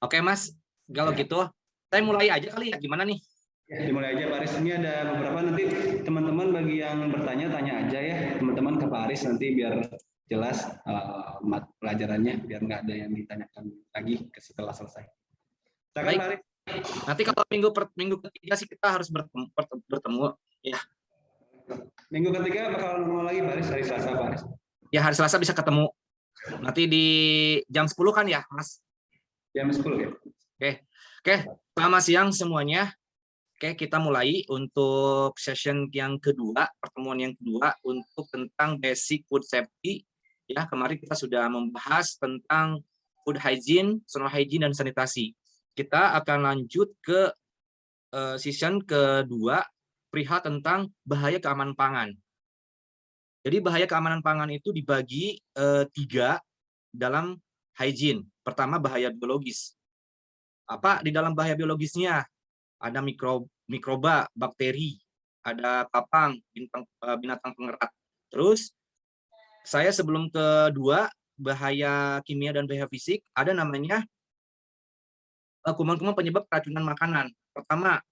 Oke, Mas. Kalau Ya. gitu, saya mulai aja kali ya. Gimana nih? Ya, dimulai aja Pak Aris. Ini ada beberapa nanti teman-teman bagi yang bertanya tanya aja ya teman-teman ke Pak Aris nanti biar jelas pelajarannya biar nggak ada yang ditanyakan lagi setelah selesai. Silakan Baik. Pak Aris. Nanti kalau minggu ketiga sih kita harus bertemu. Ya. Minggu ketiga bakal normal lagi Pak Aris, hari Selasa Pak Aris. Ya, hari Selasa bisa ketemu. Nanti di jam 10 kan ya, Mas? Jam 10 ya. Oke. Selamat siang semuanya. Oke, kita mulai untuk session yang kedua, pertemuan yang kedua untuk tentang basic food safety. Ya, kemarin kita sudah membahas tentang food hygiene, personal hygiene, dan sanitasi. Kita akan lanjut ke session kedua, perihal tentang bahaya keamanan pangan. Jadi bahaya keamanan pangan itu dibagi 3 dalam hygiene. Pertama, bahaya biologis. Apa di dalam bahaya biologisnya? Ada mikroba, bakteri, ada papang, binatang pengerat. Terus saya sebelum kedua, bahaya kimia dan bahaya fisik, ada namanya kuman-kuman penyebab keracunan makanan. Pertama,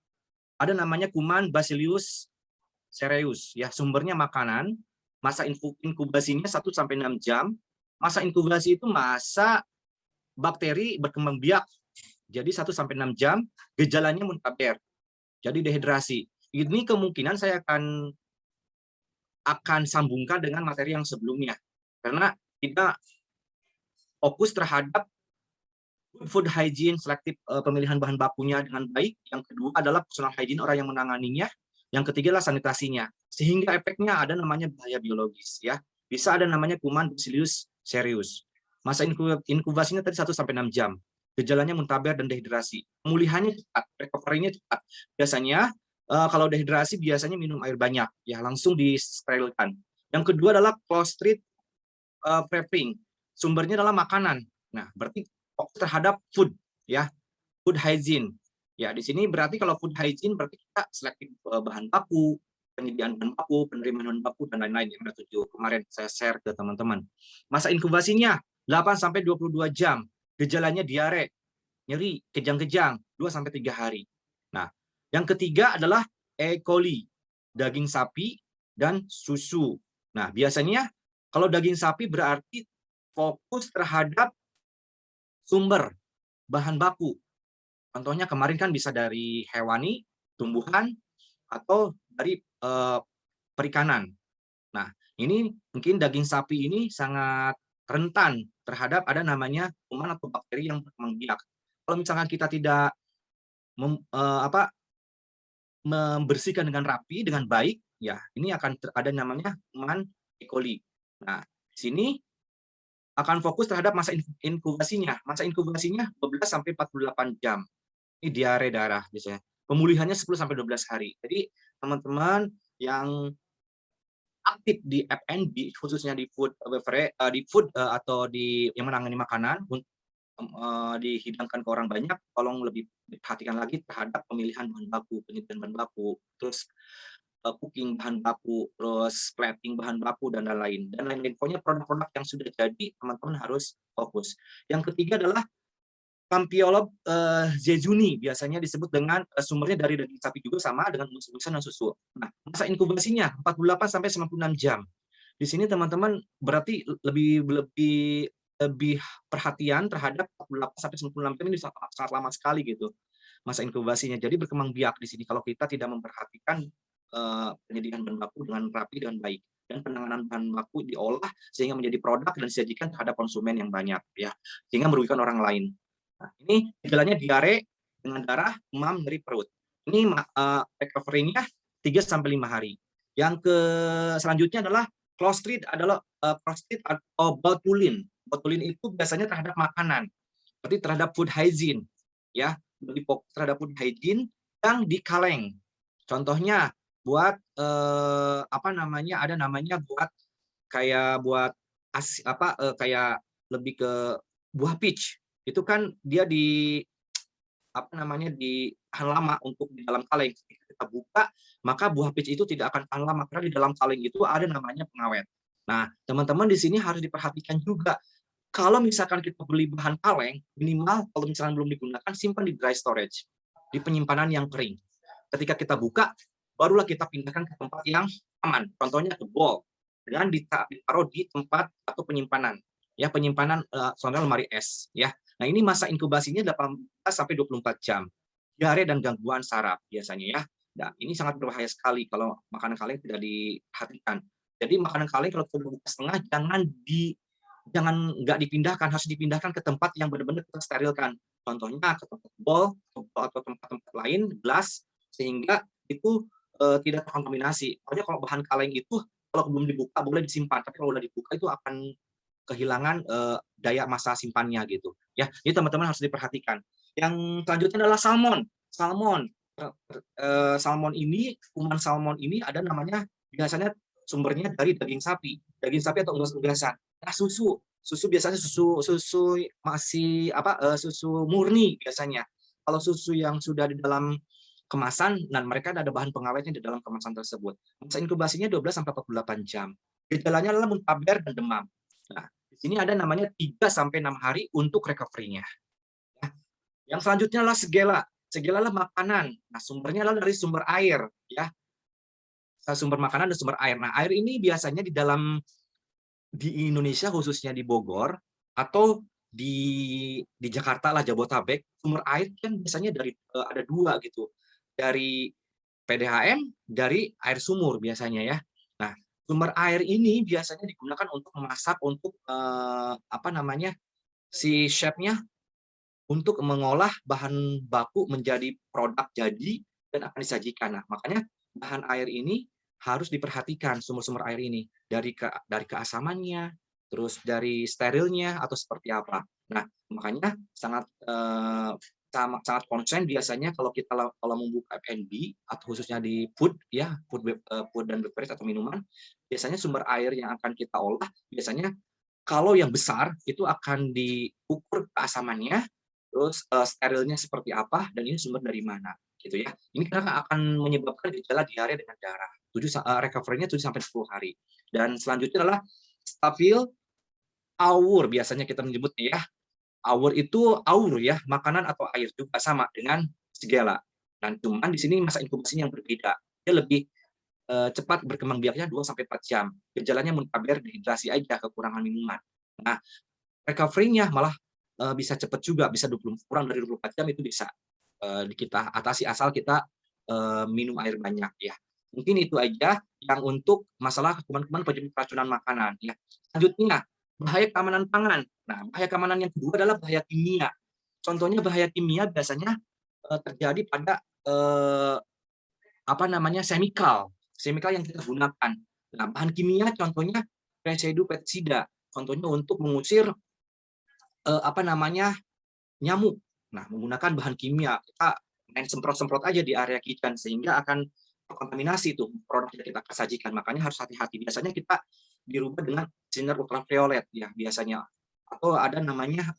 ada namanya kuman Bacillus cereus, ya, sumbernya makanan, masa inkubasinya 1-6 jam. Masa inkubasi itu masa bakteri berkembang biak. Jadi 1-6 jam, gejalanya muntaber. Jadi dehidrasi. Ini kemungkinan saya akan sambungkan dengan materi yang sebelumnya. Karena kita fokus terhadap food hygiene, selektif pemilihan bahan bakunya dengan baik. Yang kedua adalah personal hygiene, orang yang menanganinya. Yang ketiga adalah sanitasinya. Sehingga efeknya ada namanya bahaya biologis, ya. Bisa ada namanya kuman Bacillus cereus. Masa inkubasinya tadi 1-6 jam. Gejalanya muntaber dan dehidrasi. Pemulihannya cepat, recovery-nya cepat. Biasanya kalau dehidrasi biasanya minum air banyak, ya, langsung disterilkan. Yang kedua adalah clostridium prepping. Sumbernya adalah makanan. Nah, berarti fokus terhadap food, ya, food hygiene. Ya, di sini berarti kalau food hygiene berarti kita selektif bahan baku, penyediaan bahan baku, penerimaan bahan baku, dan lain-lain yang ada 7 kemarin saya share ke teman-teman. Masa inkubasinya 8-22 jam. Gejalanya diare, nyeri, kejang-kejang, 2-3 hari. Nah, yang ketiga adalah E. coli, daging sapi dan susu. Nah, biasanya kalau daging sapi berarti fokus terhadap sumber bahan baku. Contohnya kemarin kan bisa dari hewani, tumbuhan, atau dari perikanan. Nah, ini mungkin daging sapi ini sangat rentan terhadap ada namanya kuman atau bakteri yang berkembang biak. Kalau misalkan kita tidak membersihkan dengan rapi, dengan baik, ya ini akan ada namanya kuman E. coli. Nah, di sini akan fokus terhadap masa inkubasinya. Masa inkubasinya 12-48 jam. Ini diare darah biasanya. Pemulihannya 10-12 hari. Jadi teman-teman yang aktif di F&B, khususnya di food atau yang menangani makanan, dihidangkan ke orang banyak, tolong lebih perhatikan lagi terhadap pemilihan bahan baku, penyediaan bahan baku, terus cooking bahan baku, terus plating bahan baku, dan lain-lain. Dan lain-lain. Pokoknya produk-produk yang sudah jadi, teman-teman harus fokus. Yang ketiga adalah Campiolop zezuni, biasanya disebut dengan sumbernya dari daging sapi juga sama dengan umus-umusan dan susu. Nah, masa inkubasinya 48-96 jam. Di sini teman-teman berarti lebih perhatian terhadap 48-96 jam, ini sangat lama sekali gitu masa inkubasinya. Jadi berkembang biak di sini kalau kita tidak memperhatikan penyediaan bahan baku dengan rapi dan baik, dan penanganan bahan baku diolah sehingga menjadi produk dan disajikan terhadap konsumen yang banyak, ya, sehingga merugikan orang lain. Nah, ini gejalanya diare dengan darah, demam, nyeri perut. Ini recovery-nya 3-5 hari. Yang selanjutnya adalah clostridium atau botulin. Botulin itu biasanya terhadap makanan, berarti terhadap food hygiene, ya, lebih fokus terhadap food hygiene yang di kaleng. Contohnya buat ada namanya buat kayak lebih ke buah peach. Itu kan dia tahan lama untuk di dalam kaleng. Ketika kita buka, maka buah peach itu tidak akan tahan lama karena di dalam kaleng itu ada namanya pengawet. Nah, teman-teman di sini harus diperhatikan juga Kalau misalkan kita beli bahan kaleng, minimal kalau misalkan belum digunakan, simpan di dry storage, di penyimpanan yang kering. Ketika kita buka, barulah kita pindahkan ke tempat yang aman. Contohnya ke bol, dengan ditaruh di tempat atau penyimpanan. Ya, penyimpanan contohnya lemari es. Ya, nah ini masa inkubasinya 18 sampai 24 jam. Diare dan gangguan saraf biasanya ya. Nah, ini sangat berbahaya sekali kalau makanan kaleng tidak diperhatikan. Jadi makanan kaleng kalau sudah buka setengah, jangan nggak dipindahkan, harus dipindahkan ke tempat yang benar-benar kita sterilkan. Contohnya ke tempat bol atau tempat-tempat lain, gelas, sehingga itu tidak terkontaminasi. Pokoknya kalau bahan kaleng itu kalau belum dibuka boleh disimpan, tapi kalau udah dibuka itu akan kehilangan daya masa simpannya gitu. Ya, ini teman-teman harus diperhatikan. Yang selanjutnya adalah salmon. Salmon ini, kuman salmon ini ada namanya biasanya sumbernya dari daging sapi atau unggas-unggasan. Nah, susu biasanya susu masih susu murni biasanya. Kalau susu yang sudah di dalam kemasan, dan mereka ada bahan pengawetnya di dalam kemasan tersebut. Masa inkubasinya 12 sampai 48 jam. Gejalanya adalah muntaber dan demam. Nah, di sini ada namanya 3 sampai 6 hari untuk recovery-nya. Yang selanjutnya adalah segela. Segela adalah makanan. Nah, sumbernya adalah dari sumber air, ya. Sumber makanan dan sumber air. Nah, air ini biasanya di Indonesia, khususnya di Bogor atau di Jakarta lah, Jabotabek, sumber air kan biasanya dari ada 2 gitu. Dari PDAM, dari air sumur biasanya ya. Nah, sumber air ini biasanya digunakan untuk memasak, untuk si chef-nya untuk mengolah bahan baku menjadi produk jadi dan akan disajikan. Nah, makanya bahan air ini harus diperhatikan, sumber-sumber air ini dari keasamannya, terus dari sterilnya atau seperti apa. Nah, makanya sangat konsen biasanya kalau kita membuka F&B atau khususnya di food ya, food dan beverage atau minuman, biasanya sumber air yang akan kita olah biasanya kalau yang besar itu akan diukur keasamannya, terus sterilnya seperti apa, dan ini sumber dari mana, gitu ya. Ini karena akan menyebabkan gejala diare dengan darah. Recovery-nya 7 sampai 10 hari. Dan selanjutnya adalah stabil awur, biasanya kita menyebutnya ya. Awur itu aur ya, makanan atau air juga sama dengan segala. Dan cuman di sini masa inkubasinya yang berbeda. Dia lebih cepat berkembang biaknya 2 sampai 4 jam. Gejalanya muntaber, dehidrasi aja, kekurangan minuman. Nah, recovery-nya malah bisa cepat juga, bisa kurang dari 24 jam itu bisa kita atasi asal kita minum air banyak ya. Mungkin itu aja yang untuk masalah kuman-kuman penyebab keracunan makanan ya. Selanjutnya, bahaya keamanan pangan. Nah, bahaya keamanan yang kedua adalah bahaya kimia. Contohnya bahaya kimia biasanya terjadi pada chemical yang kita gunakan. Nah, bahan kimia contohnya residu pestisida, contohnya untuk mengusir nyamuk. Nah, menggunakan bahan kimia, kita main semprot-semprot aja di area kitchen sehingga akan terkontaminasi tuh produk yang kita sajikan. Makanya harus hati-hati. Biasanya kita dirubah dengan sinar ultraviolet ya biasanya. Atau ada namanya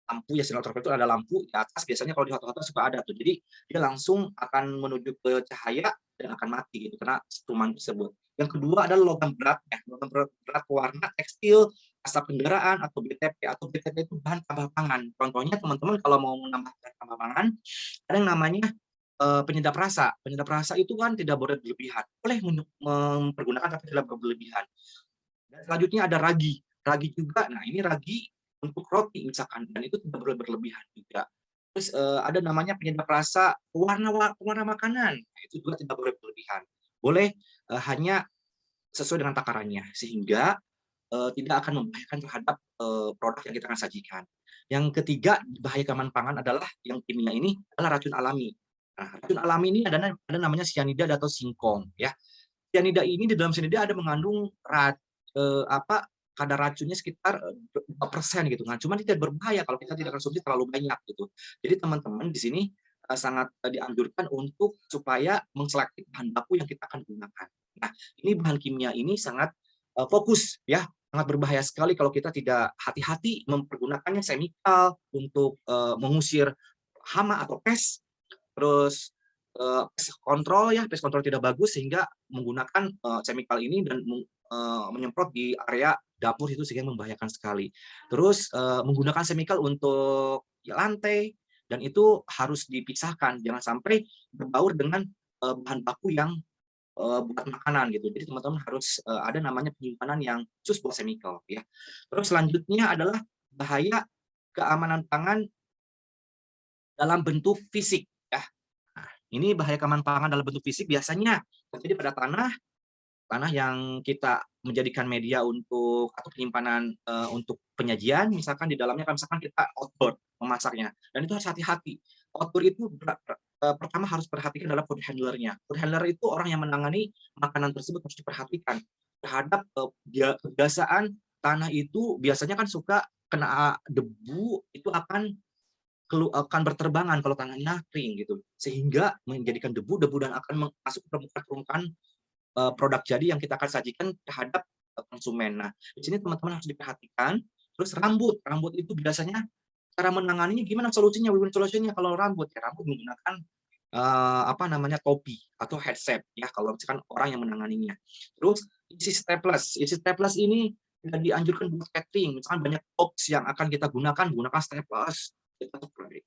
lampu ya, sinar ultraviolet itu ada lampu di atas, biasanya kalau di hotel-hotel suka ada tuh. Jadi dia langsung akan menuju ke cahaya dan akan mati gitu karena struman tersebut. Yang kedua adalah logam berat ya, logam berat pewarna tekstil, asap kendaraan atau BTP itu bahan tambah pangan. Contohnya teman-teman kalau mau menambah bahan tambah pangan, ada yang namanya penyedap rasa. Penyedap rasa itu kan tidak boleh berlebihan. Boleh mempergunakan tapi tidak berlebihan. Dan selanjutnya ada ragi. Ragi juga. Nah, ini ragi untuk roti misalkan, dan itu tidak boleh berlebihan juga. Terus ada namanya penyedap rasa warna makanan. Nah, itu juga tidak boleh berlebihan. Boleh hanya sesuai dengan takarannya sehingga tidak akan membahayakan terhadap produk yang kita akan sajikan. Yang ketiga, bahaya keamanan pangan adalah yang kimia ini adalah racun alami. Nah, racun alami ini ada namanya cyanida atau singkong ya. Cyanida ini di dalam cyanida ada mengandung kadar racunnya sekitar 2% gitu kan. Cuma tidak berbahaya kalau kita tidak konsumsi terlalu banyak gitu. Jadi teman-teman di sini sangat dianjurkan untuk supaya mengselektif bahan baku yang kita akan gunakan. Nah, ini bahan kimia ini sangat fokus ya, sangat berbahaya sekali kalau kita tidak hati-hati mempergunakannya chemical untuk mengusir hama atau pest. Terus pest control tidak bagus sehingga menggunakan chemical ini dan menyemprot di area dapur itu sehingga membahayakan sekali. Terus menggunakan chemical untuk lantai dan itu harus dipisahkan, jangan sampai berbaur dengan bahan baku yang buat makanan gitu. Jadi teman-teman harus ada namanya penyimpanan yang khusus buat chemical ya. Terus selanjutnya adalah bahaya keamanan pangan dalam bentuk fisik ya. Nah, ini bahaya keamanan pangan dalam bentuk fisik biasanya terjadi pada tanah yang kita menjadikan media untuk atau penyimpanan untuk penyajian, misalkan di dalamnya kan misalkan kita outdoor memasaknya, dan itu harus hati-hati. Outdoor itu pertama harus perhatikan adalah food handler-nya. Food handler itu orang yang menangani makanan tersebut harus diperhatikan terhadap kebiasaan tanah itu biasanya kan suka kena debu itu akan berterbangan kalau tanahnya kering gitu, sehingga menjadikan debu dan akan masuk ke permukaan produk jadi yang kita akan sajikan terhadap konsumen. Nah, di sini teman-teman harus diperhatikan. Terus rambut itu biasanya cara menanganinya gimana solusinya? Win solusinya kalau rambut ya rambut menggunakan apa namanya topi atau headset ya kalau misalkan orang yang menanganinya. Terus isi staples ini tidak dianjurkan buat catering. Misalkan banyak box yang akan kita gunakan staples,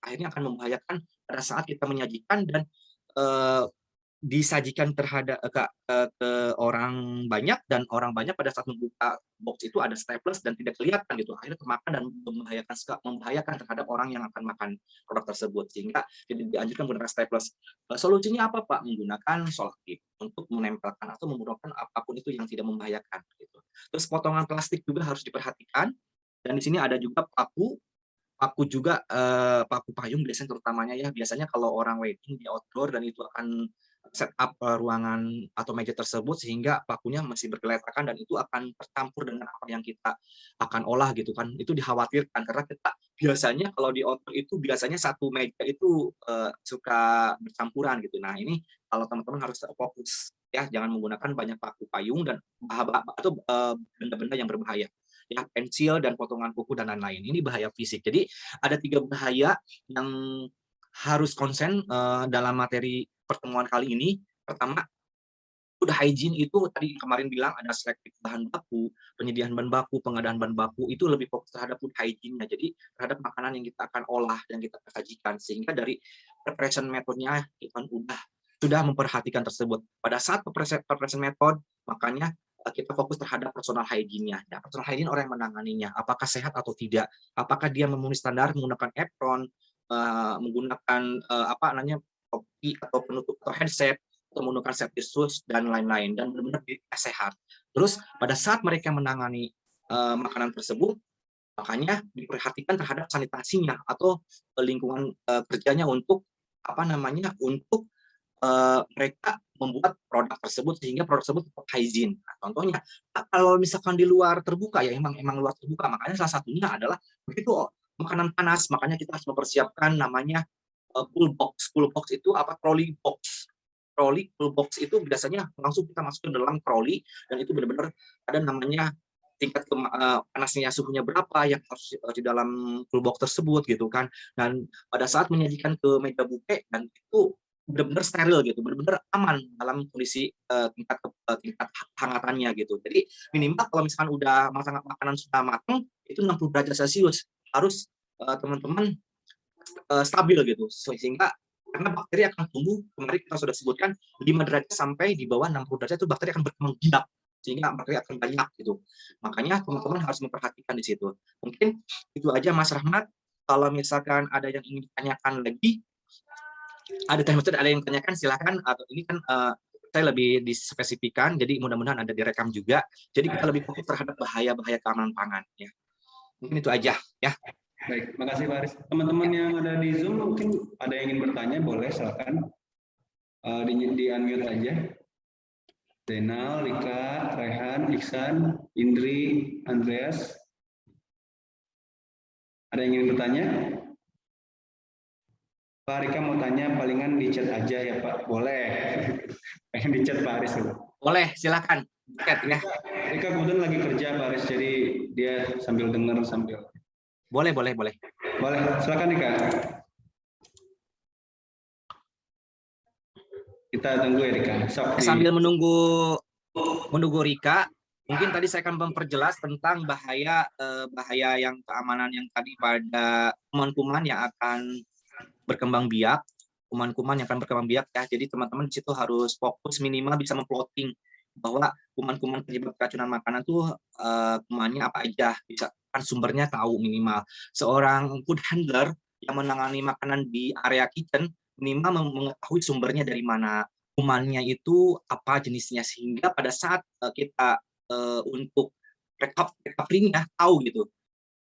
akhirnya akan membahayakan pada saat kita menyajikan dan disajikan terhadap ke orang banyak dan orang banyak pada saat membuka box itu ada staples dan tidak kelihatan gitu, akhirnya kemakan dan membahayakan terhadap orang yang akan makan produk tersebut, sehingga tidak dianjurkan menggunakan staples. Solusinya apa Pak? Menggunakan selotip untuk menempelkan atau menggunakan apapun itu yang tidak membahayakan gitu. Terus potongan plastik juga harus diperhatikan, dan di sini ada juga paku juga paku payung biasanya terutamanya ya, biasanya kalau orang wedding di outdoor dan itu akan setup ruangan atau meja tersebut sehingga pakunya masih bergeletakan dan itu akan tercampur dengan apa yang kita akan olah gitu kan. Itu dikhawatirkan karena kita biasanya kalau di outdoor itu biasanya satu meja itu suka bercampuran gitu. Nah, ini kalau teman-teman harus fokus ya, jangan menggunakan banyak paku payung dan atau benda-benda yang berbahaya. Ya, pensil dan potongan kuku dan lain-lain. Ini bahaya fisik. Jadi ada 3 bahaya yang harus konsen dalam materi pertemuan kali ini. Pertama, food hygiene itu tadi kemarin bilang ada selektif bahan baku, penyediaan bahan baku, pengadaan bahan baku, itu lebih fokus terhadap food hygiene-nya. Jadi terhadap makanan yang kita akan olah dan kita sajikan. Sehingga dari preparation metode-nya kita sudah memperhatikan tersebut. Pada saat preparation method, makanya kita fokus terhadap personal hygiene-nya. Ya, personal hygiene orang yang menanganinya, apakah sehat atau tidak, apakah dia memenuhi standar menggunakan apron, menggunakan apa namanya topi atau penutup atau headset, atau menggunakan safety shoes dan lain-lain, dan benar-benar sehat. Terus pada saat mereka menangani makanan tersebut, makanya diperhatikan terhadap sanitasinya atau lingkungan kerjanya untuk apa namanya untuk mereka membuat produk tersebut sehingga produk tersebut tetap hygiene. Nah, contohnya kalau misalkan di luar terbuka ya emang luar terbuka, makanya salah satunya adalah begitu makanan panas, makanya kita harus mempersiapkan namanya cool box. Cool box itu apa? Trolley box. Trolley cool box itu biasanya langsung kita masuk ke dalam trolley dan itu benar-benar ada namanya tingkat panasnya suhunya berapa yang harus di dalam cool box tersebut gitu kan. Dan pada saat menyajikan ke meja buffet dan itu benar-benar steril gitu, benar-benar aman dalam kondisi tingkat hangatannya gitu. Jadi minimal kalau misalkan udah makanan sudah matang itu 60 derajat Celcius harus teman-teman stabil gitu, sehingga karena bakteri akan tumbuh, kemarin kita sudah sebutkan 5 derajat sampai di bawah 60 derajat itu bakteri akan berkembang biak, sehingga bakteri akan banyak gitu. Makanya teman-teman harus memperhatikan di situ. Mungkin itu aja Mas Rahmat. Kalau misalkan ada yang ingin ditanyakan lagi, ada yang tanyakan silakan, atau ini kan saya lebih dispesifikan, jadi mudah-mudahan ada direkam juga. Jadi kita lebih fokus terhadap bahaya-bahaya keamanan pangan ya. Mungkin itu aja ya. Baik, makasih Pak Aris. Teman-teman yang ada di Zoom mungkin ada yang ingin bertanya, boleh silakan di unmute aja. Zainal, Rika, Rehan, Iksan, Indri, Andreas. Ada yang ingin bertanya? Pak Rika mau tanya, palingan di chat aja ya Pak. Boleh. Pengen di chat Pak Aris. Boleh, silakan. Chat ya. Rika kemudian lagi kerja Pak Aris, jadi dia sambil dengar sambil. Boleh. Boleh, silakan Rika. Kita tunggu ya Rika. Sambil menunggu Rika, Mungkin tadi saya akan memperjelas tentang bahaya yang keamanan yang tadi pada kuman-kuman yang akan berkembang biak, kuman-kuman yang akan berkembang biak ya. Jadi teman-teman di situ harus fokus minimal bisa memploting bahwa kuman-kuman penyebab keracunan makanan tuh kumannya apa aja, bisa kan sumbernya tahu minimal. Seorang food handler yang menangani makanan di area kitchen minimal mengetahui sumbernya dari mana, kumannya itu apa jenisnya, sehingga pada saat kita untuk recovery-nya tahu gitu.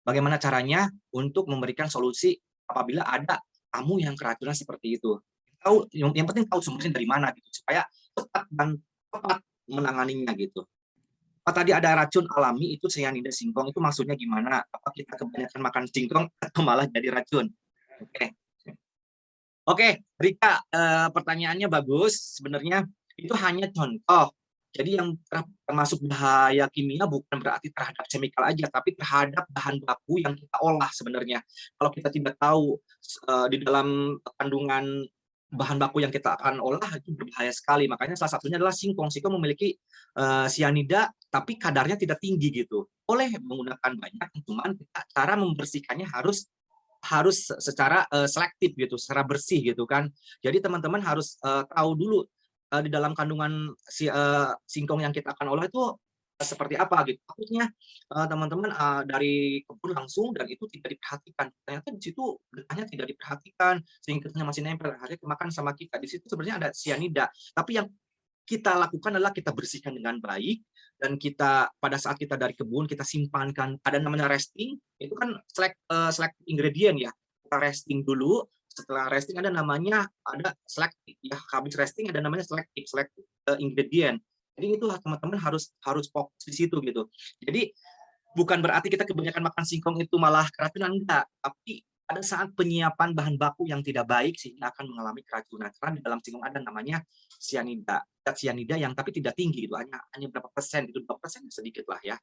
Bagaimana caranya untuk memberikan solusi apabila ada tamu yang keracunan seperti itu. Tahu yang penting tahu sumbernya dari mana gitu supaya cepat dan tepat menanganinya gitu. Apa tadi ada racun alami itu cyanida singkong itu maksudnya gimana? Apa kita kebanyakan makan singkong atau malah jadi racun? Oke. Oke, Rika, pertanyaannya bagus. Sebenarnya itu hanya contoh. Jadi yang termasuk bahaya kimia bukan berarti terhadap chemical aja, tapi terhadap bahan baku yang kita olah sebenarnya. Kalau kita tidak tahu di dalam kandungan bahan baku yang kita akan olah itu berbahaya sekali. Makanya salah satunya adalah singkong. Singkong memiliki sianida, tapi kadarnya tidak tinggi gitu. Boleh menggunakan banyak, cuman cara membersihkannya harus harus secara selektif gitu, secara bersih gitu kan. Jadi teman-teman harus tahu dulu di dalam kandungan singkong yang kita akan olah itu seperti apa gitu. Takutnya teman-teman dari kebun langsung dan itu tidak diperhatikan. Ternyata di situ getahnya tidak diperhatikan, sehingga getahnya masih nempel, akhirnya kemakan sama kita. Di situ sebenarnya ada sianida. Tapi yang kita lakukan adalah kita bersihkan dengan baik, dan kita pada saat kita dari kebun kita simpankan, ada namanya resting, itu kan select ingredient ya, kita resting dulu, setelah resting ada namanya ada selective ya, habis resting ada namanya select ingredient. Jadi itu teman-teman harus fokus di situ gitu. Jadi bukan berarti kita kebanyakan makan singkong itu malah keracunan, enggak, tapi pada saat penyiapan bahan baku yang tidak baik sehingga akan mengalami keracunan. Karena di dalam singkong ada namanya sianida, sianida yang tapi tidak tinggi, itu hanya berapa persen, itu 2% sedikit lah ya.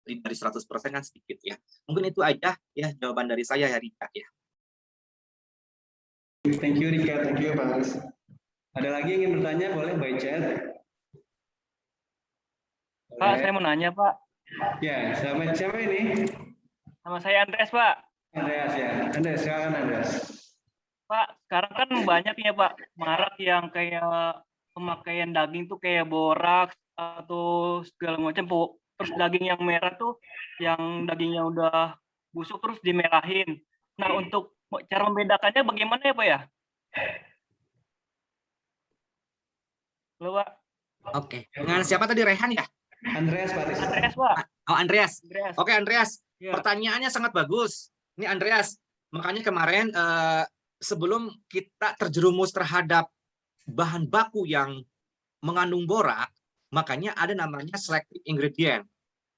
Dari 100% kan sedikit ya. Mungkin itu aja ya jawaban dari saya ya Rika ya. Thank you Rika, thank you Pak Aris. Ada lagi yang ingin bertanya boleh by chat. Pak, saya mau nanya Pak. Ya, sama siapa ini? Sama saya Andreas Pak. Andreas ya, Andreas silakan Andreas. Pak, sekarang kan banyak ya Pak marak yang kayak pemakaian daging tuh kayak boraks atau segala macam. Terus daging yang merah tuh yang dagingnya udah busuk terus dimerahin. Nah, untuk cara membedakannya bagaimana ya Pak ya? Halo Pak. Oke. Dengan siapa tadi, Rehan ya? Andreas Pak Aris. Andreas Pak. Oh, Andreas. Andreas. Oke, Andreas. Ya. Pertanyaannya sangat bagus. Ini Andreas. Makanya kemarin sebelum kita terjerumus terhadap bahan baku yang mengandung borak, makanya ada namanya selective ingredient.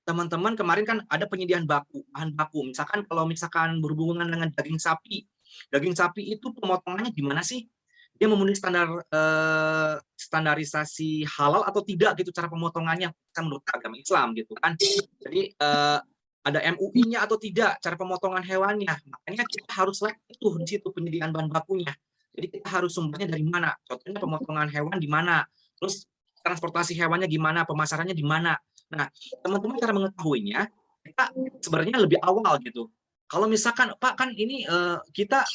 Teman-teman kemarin kan ada penyediaan bahan baku. Misalkan kalau berhubungan dengan daging sapi. Daging sapi itu pemotongannya gimana sih? Dia memenuhi standarisasi halal atau tidak gitu cara pemotongannya menurut agama Islam gitu kan. Jadi ada MUI-nya atau tidak cara pemotongan hewannya. Makanya kita harus lihat itu di situ penyediaan bahan bakunya. Jadi kita harus sumbernya dari mana. Contohnya pemotongan hewan di mana. Terus transportasi hewannya gimana, pemasarannya di mana. Nah, teman-teman cara mengetahuinya kita sebenarnya lebih awal gitu. Kalau misalkan Pak kan ini kita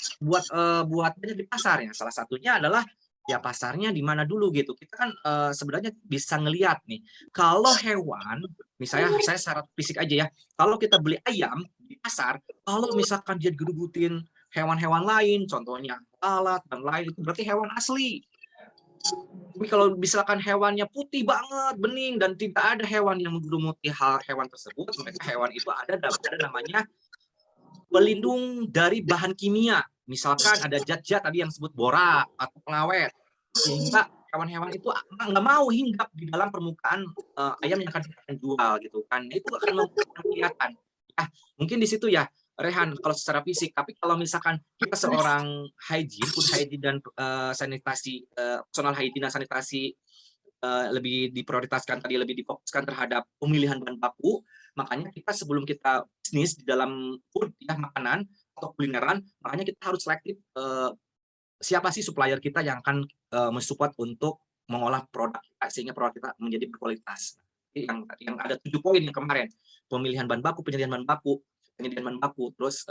buatnya di pasar ya. Salah satunya adalah ya pasarnya di mana dulu gitu. Kita kan sebenarnya bisa ngelihat nih. Kalau hewan, misalnya saya secara fisik aja ya. Kalau kita beli ayam di pasar, kalau misalkan dia gerubutin hewan-hewan lain, contohnya lalat dan lain, itu berarti hewan asli. Tapi kalau misalkan hewannya putih banget, bening, dan tidak ada hewan yang menggerumuti hewan tersebut, maka hewan itu ada namanya pelindung dari bahan kimia. Misalkan ada zat-zat tadi yang disebut borak atau pengawet, sehingga hewan-hewan itu nggak mau hinggap di dalam permukaan ayam yang akan kita jual gitu kan. Itu akan kelihatan. Ah, mungkin di situ ya, Rehan, kalau secara fisik. Tapi kalau misalkan kita seorang hygiene, food hygiene dan sanitasi, personal hygiene dan sanitasi lebih diprioritaskan tadi, lebih difokuskan terhadap pemilihan bahan baku, makanya kita sebelum kita bisnis di dalam food ya, makanan atau kulineran, makanya kita harus selektif siapa sih supplier kita yang akan mensupport untuk mengolah produk kita, sehingga produk kita menjadi berkualitas. yang ada 7 poin yang kemarin, pemilihan bahan baku, penyediaan bahan baku, terus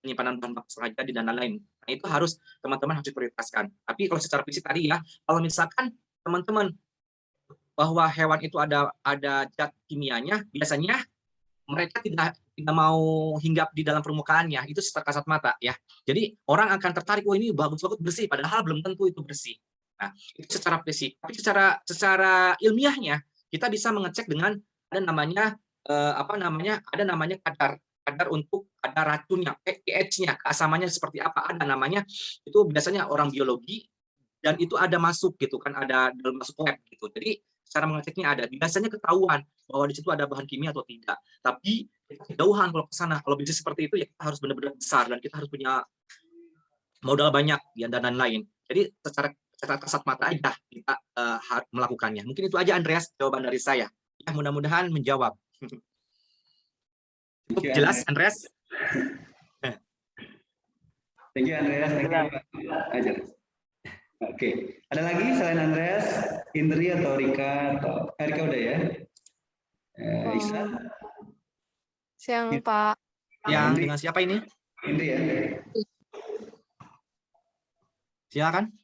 penyimpanan bahan baku setengah jadi dan lain-lain. Nah, itu harus teman-teman harus diprioritaskan. Tapi kalau secara fisik tadi ya, kalau misalkan teman-teman bahwa hewan itu ada zat kimianya, biasanya mereka tidak mau hinggap di dalam permukaannya, itu secara kasat mata ya. Jadi orang akan tertarik, oh ini bagus-bagus bersih, padahal belum tentu itu bersih. Nah, itu secara fisik. Tapi secara ilmiahnya kita bisa mengecek dengan ada namanya ada namanya kadar untuk ada racunnya, pH-nya, keasamannya seperti apa ada namanya. Itu biasanya orang biologi dan itu ada masuk gitu kan, ada dalam masuk lab gitu. Jadi cara mengeceknya ada. Biasanya ketahuan bahwa di situ ada bahan kimia atau tidak. Tapi kejauhan kalau ke sana. Kalau bisnis seperti itu ya kita harus benar-benar besar dan kita harus punya modal banyak ya, dan lain-lain. Jadi secara kasat mata aja kita melakukannya. Mungkin itu aja Andreas jawaban dari saya. Ya, mudah-mudahan menjawab. Cukup jelas Andreas? Thank you Andreas, thank you Ajar. Oke, ada lagi selain Andreas, Indri atau Rika atau Rika udah ya? Isa? Siang Pak. Yang dengan siapa ini? Indri ya? Silakan.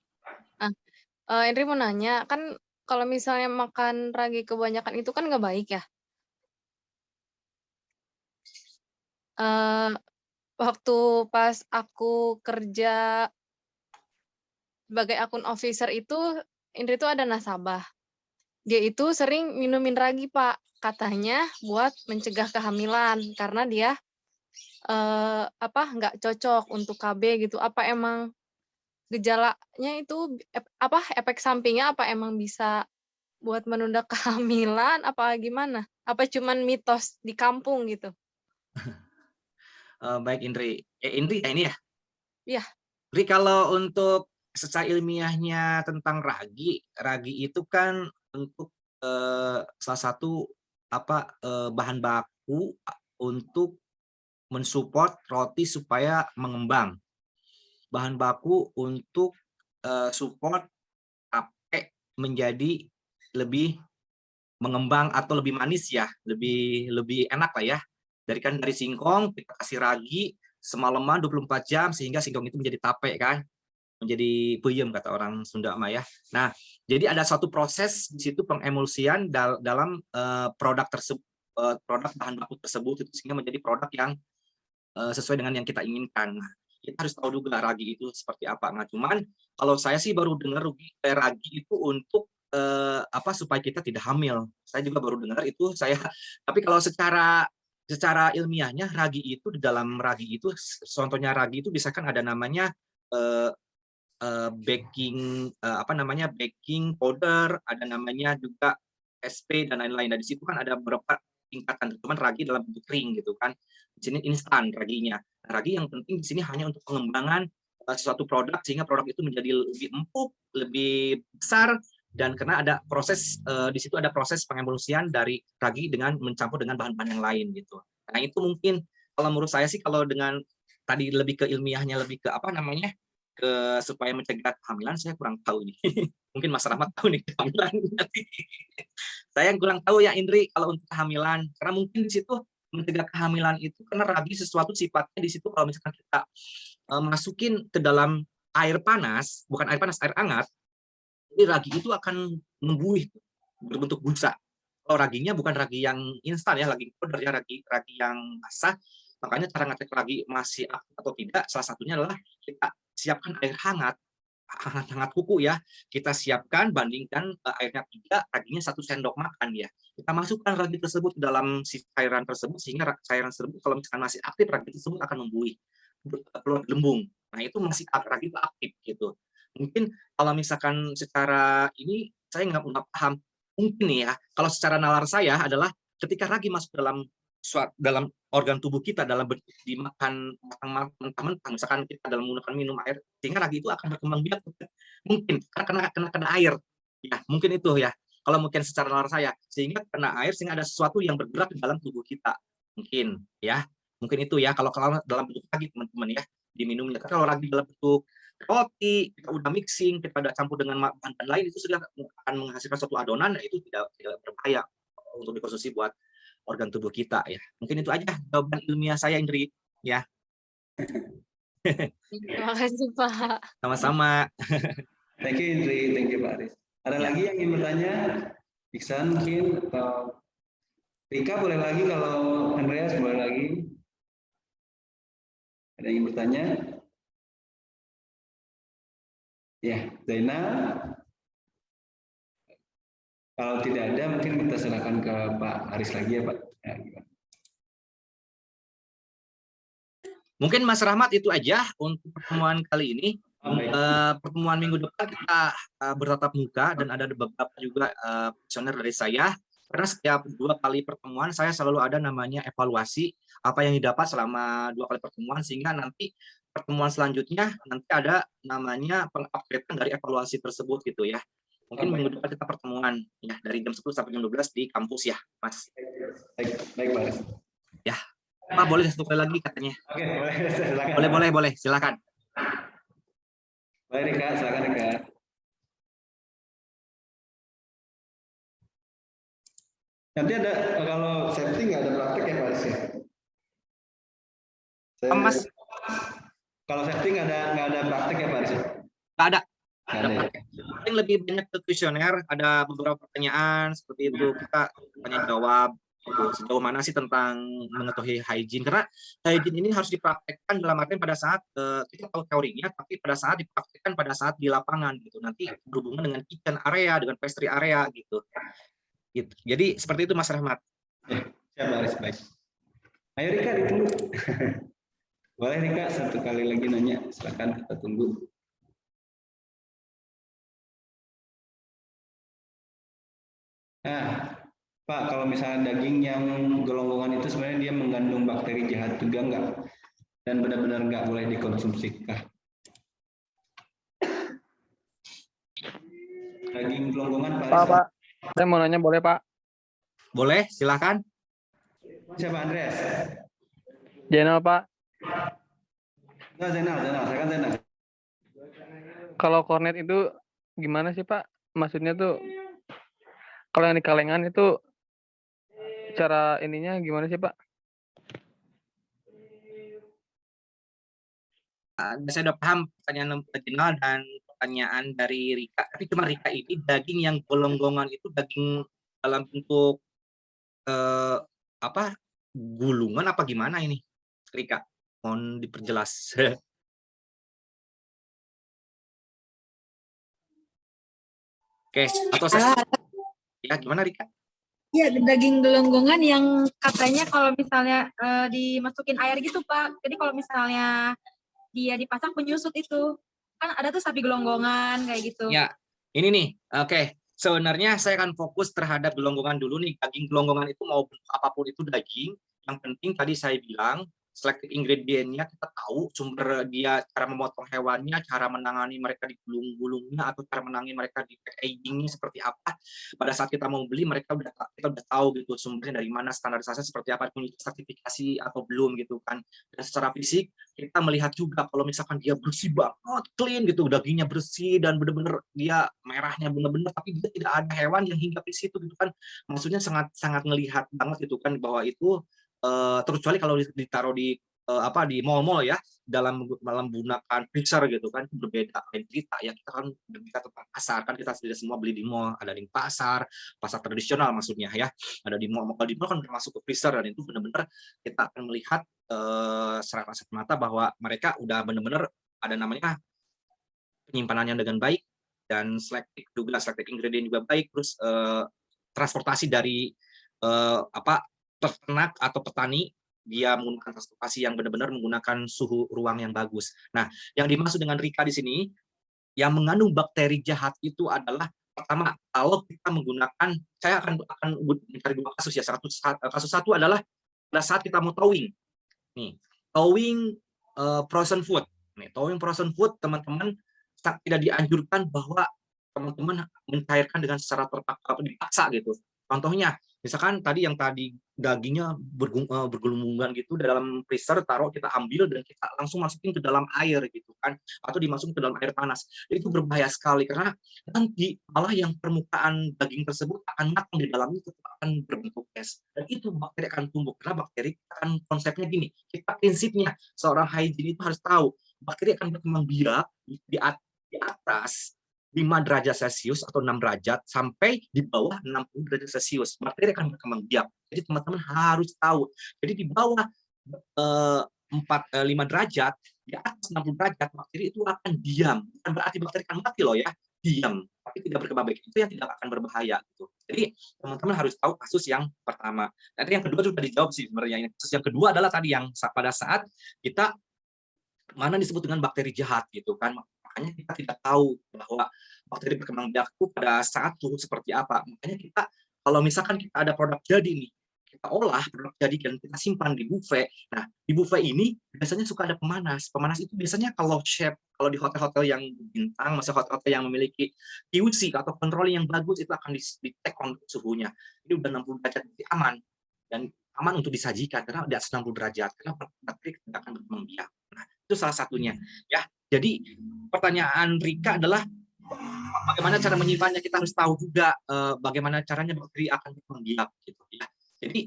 Indri mau nanya, kan kalau misalnya makan ragi kebanyakan itu kan nggak baik ya? Waktu pas aku kerja sebagai akun officer itu, Indri itu ada nasabah. Dia itu sering minumin ragi, Pak. Katanya buat mencegah kehamilan karena dia nggak cocok untuk KB gitu. Apa emang gejalanya itu efek sampingnya apa emang bisa buat menunda kehamilan apa gimana? Apa cuman mitos di kampung gitu? Baik Indri. Indri ya ini ya? Iya. Indri, kalau untuk secara ilmiahnya tentang ragi itu kan untuk salah satu bahan baku untuk mensupport roti supaya mengembang. Bahan baku untuk support tape menjadi lebih mengembang atau lebih manis ya, lebih enak lah ya. Dari singkong kita kasih ragi semalaman 24 jam sehingga singkong itu menjadi tape kan, menjadi peyem kata orang Sunda mah ya. Nah, jadi ada satu proses di situ pengemulsian dalam produk tersebut, produk bahan baku tersebut itu sehingga menjadi produk yang sesuai dengan yang kita inginkan. Nah, kita harus tahu juga ragi itu seperti apa. Nah, cuman kalau saya sih baru dengar ragi itu untuk supaya kita tidak hamil. Saya juga baru dengar itu saya. Tapi kalau secara ilmiahnya ragi itu di dalam ragi itu contohnya ragi itu bisa kan ada namanya baking baking powder, ada namanya juga SP dan lain-lain. Nah, di situ kan ada beberapa tingkatan, teman ragi dalam bentuk kering gitu kan. Di sini instan raginya. Nah, ragi yang penting di sini hanya untuk pengembangan suatu produk sehingga produk itu menjadi lebih empuk, lebih besar, dan karena ada proses di situ ada proses pengemulsian dari ragi dengan mencampur dengan bahan-bahan yang lain gitu. Nah, itu mungkin kalau menurut saya sih kalau dengan tadi lebih ke ilmiahnya, lebih ke supaya mencegah kehamilan saya kurang tahu nih. Mungkin Mas Rahmat tahu nih kehamilan. Saya kurang tahu ya Indri kalau untuk kehamilan, karena mungkin di situ mencegah kehamilan itu karena ragi sesuatu sifatnya di situ kalau misalkan kita masukin ke dalam air panas, bukan air panas, air hangat, jadi ragi itu akan membuih berbentuk busa. Kalau raginya bukan ragi yang instan ya, ragi powder ya, ragi yang basah. Makanya cara ngecek ragi masih aktif atau tidak, salah satunya adalah kita siapkan air hangat kuku ya, kita siapkan, bandingkan airnya 3, raginya 1 sendok makan ya. Kita masukkan ragi tersebut ke dalam si cairan tersebut sehingga cairan tersebut kalau misalkan masih aktif, ragi tersebut akan membuih keluar gelembung. Nah, itu masih ragi itu aktif gitu. Mungkin kalau misalkan secara ini saya nggak paham. Mungkin nih ya, kalau secara nalar saya adalah ketika ragi masuk dalam organ tubuh kita dalam bentuk dimakan mentah-mentah, misalkan kita dalam menggunakan minum air, sehingga ragi itu akan berkembang biak mungkin karena kena air ya, mungkin itu ya kalau mungkin secara nalar saya, sehingga kena air sehingga ada sesuatu yang bergerak di dalam tubuh kita mungkin itu ya kalau dalam bentuk ragi teman-teman ya diminumnya. Kalau ragi dalam bentuk roti kita udah mixing, kita udah campur dengan bahan lain, itu sudah akan menghasilkan suatu adonan, itu tidak berbahaya untuk dikonsumsi buat organ tubuh kita ya. Mungkin itu aja jawaban ilmiah saya, Indri. Ya, Terima kasih, Pak. sama-sama. Thank you Indri, thank you Pak Aris. Ada Ya. lagi yang ingin bertanya? Iksan mungkin atau Rika boleh lagi, kalau Andreas boleh lagi. Ada yang ingin bertanya? Ya, Zainal. Kalau tidak ada, mungkin kita serahkan ke Pak Aris lagi ya Pak. Ya, gimana? Mungkin Mas Rahmat itu aja untuk pertemuan kali ini. Baik. Pertemuan minggu depan kita bertatap muka dan ada beberapa juga questionnaire dari saya. Karena setiap 2 kali pertemuan saya selalu ada namanya evaluasi apa yang didapat selama 2 kali pertemuan, sehingga nanti pertemuan selanjutnya nanti ada namanya pengupdatean dari evaluasi tersebut gitu ya. Mungkin minggu depan kita pertemuan ya dari jam 10 sampai jam 12 di kampus ya, Mas. Baik Pak Aris. Ya. Pak, boleh satu kali lagi katanya. Oke, boleh. Boleh, silakan. Boleh Rika, silakan Rika. Nanti ada, kalau safety nggak ada praktek ya Pak Aris ya? Mas, Kalau safety nggak ada praktek ya Pak Aris? nggak ada. Nggak ada ya? Paling lebih banyak ke kuesioner, ada beberapa pertanyaan seperti itu, kita tanya jawab gitu. Sejauh mana sih tentang mengetahui hygiene, karena hygiene ini harus dipraktekkan dalam artian pada saat kita tahu teorinya, tapi pada saat dipraktekkan pada saat di lapangan gitu, nanti berhubungan dengan kitchen area, dengan pastry area gitu. Jadi seperti itu Mas Rahmat. Siap Pak Aris, baik. Ayo Rika, ditunggu. Boleh Rika, satu kali lagi nanya, silakan kita tunggu. Nah, Pak, kalau misalnya daging yang gelonggongan itu sebenarnya dia mengandung bakteri jahat juga nggak? Dan benar-benar nggak boleh dikonsumsi kah? Daging gelonggongan Pak. Pak, saya mau nanya boleh Pak? Boleh, silakan. Siapa Andreas? Zainal Pak. Nah, Zainal, silakan Zainal. Kalau kornet itu gimana sih Pak? Maksudnya tuh kalau yang di kalengan itu cara ininya gimana sih Pak? Saya udah paham pertanyaan original dan pertanyaan dari Rika. Tapi cuma Rika ini daging yang gelonggongan itu daging dalam bentuk apa? Gulungan apa gimana ini, Rika? Mohon diperjelas. Oke, atau saya ya gimana Rika? Iya, daging gelonggongan yang katanya kalau misalnya dimasukin air gitu, Pak. Jadi kalau misalnya dia dipasak penyusut itu, kan ada tuh sapi gelonggongan kayak gitu. Ya, ini nih. Oke, sebenarnya saya akan fokus terhadap gelonggongan dulu nih. Daging gelonggongan itu mau apapun itu daging. Yang penting tadi saya bilang selected ingredient-nya kita tahu sumber dia, cara memotong hewannya, cara menangani mereka di gulung-gulungnya, atau cara menangani mereka di packaging-nya seperti apa. Pada saat kita mau beli kita udah tahu gitu sumbernya dari mana, standarisasi seperti apa, punya sertifikasi atau belum gitu kan. Dan secara fisik kita melihat juga kalau misalkan dia bersih banget, clean gitu, dagingnya bersih dan benar-benar dia merahnya benar-benar, tapi dia tidak ada hewan yang hinggap di situ gitu kan. Maksudnya sangat ngelihat banget gitu kan bahwa itu terkecuali kalau ditaruh di di mall-mall ya, dalam menggunakan freezer gitu kan, itu berbeda lain cerita ya. Kita kan berbicara tentang pasar kan, kita tidak semua beli di mall, ada di pasar tradisional maksudnya ya, ada di mall. Kalau di mall kan masuk ke freezer, dan itu benar-benar kita akan melihat secara kasat mata bahwa mereka udah benar-benar ada namanya penyimpanannya dengan baik, dan selected ingredient juga baik, terus transportasi dari peternak atau petani, dia menggunakan transportasi yang benar-benar menggunakan suhu ruang yang bagus. Nah, yang dimaksud dengan Rika di sini, yang mengandung bakteri jahat itu adalah pertama, kalau kita menggunakan, saya akan mencari 2 kasus ya. Kasus satu adalah pada saat kita mau towing. Nih, towing frozen food. Nih, towing frozen food, teman-teman tidak dianjurkan bahwa teman-teman mencairkan dengan secara dipaksa gitu. Contohnya, Misalkan tadi dagingnya bergelumbangan gitu dalam freezer, taruh, kita ambil dan kita langsung masukin ke dalam air gitu kan, atau dimasukin ke dalam air panas. Itu berbahaya sekali karena nanti malah yang permukaan daging tersebut akan matang di dalamnya, tetap akan berbentuk es. Dan itu bakteri akan tumbuh karena bakteri kan konsepnya gini, kita prinsipnya seorang hygiene itu harus tahu bakteri akan berkembang biak di atas 5 derajat Celcius atau 6 derajat sampai di bawah 60 derajat Celcius. Bakteri akan berkembang biak. Jadi teman-teman harus tahu. Jadi di bawah 5 derajat, di atas 60 derajat, bakteri itu akan diam. Bukan berarti bakteri akan mati loh ya, diam. Tapi tidak berkembang biak. Itu yang tidak akan berbahaya. Gitu. Jadi teman-teman harus tahu kasus yang pertama. Nanti yang kedua sudah dijawab sih sebenarnya. Kasus yang kedua adalah tadi yang pada saat kita mana disebut dengan bakteri jahat gitu kan. Makanya kita tidak tahu bahwa bakteri berkembang biak itu pada saat suhu seperti apa. Makanya kita, kalau misalkan kita ada produk jadi nih, kita olah produk jadi dan kita simpan di buffet. Nah, di buffet ini biasanya suka ada pemanas. Pemanas itu biasanya kalau chef, kalau di hotel-hotel yang bintang, maksudnya hotel-hotel yang memiliki QC atau controlling yang bagus, itu akan di-check suhunya. Ini udah 60 derajat, aman. Dan aman untuk disajikan karena di atas 60 derajat. Karena bakteri tidak akan berkembang biak. Nah, itu salah satunya. Ya, jadi pertanyaan Rika adalah bagaimana cara menyimpannya. Kita harus tahu juga bagaimana caranya bakteri akan berkembang biak gitu ya. Jadi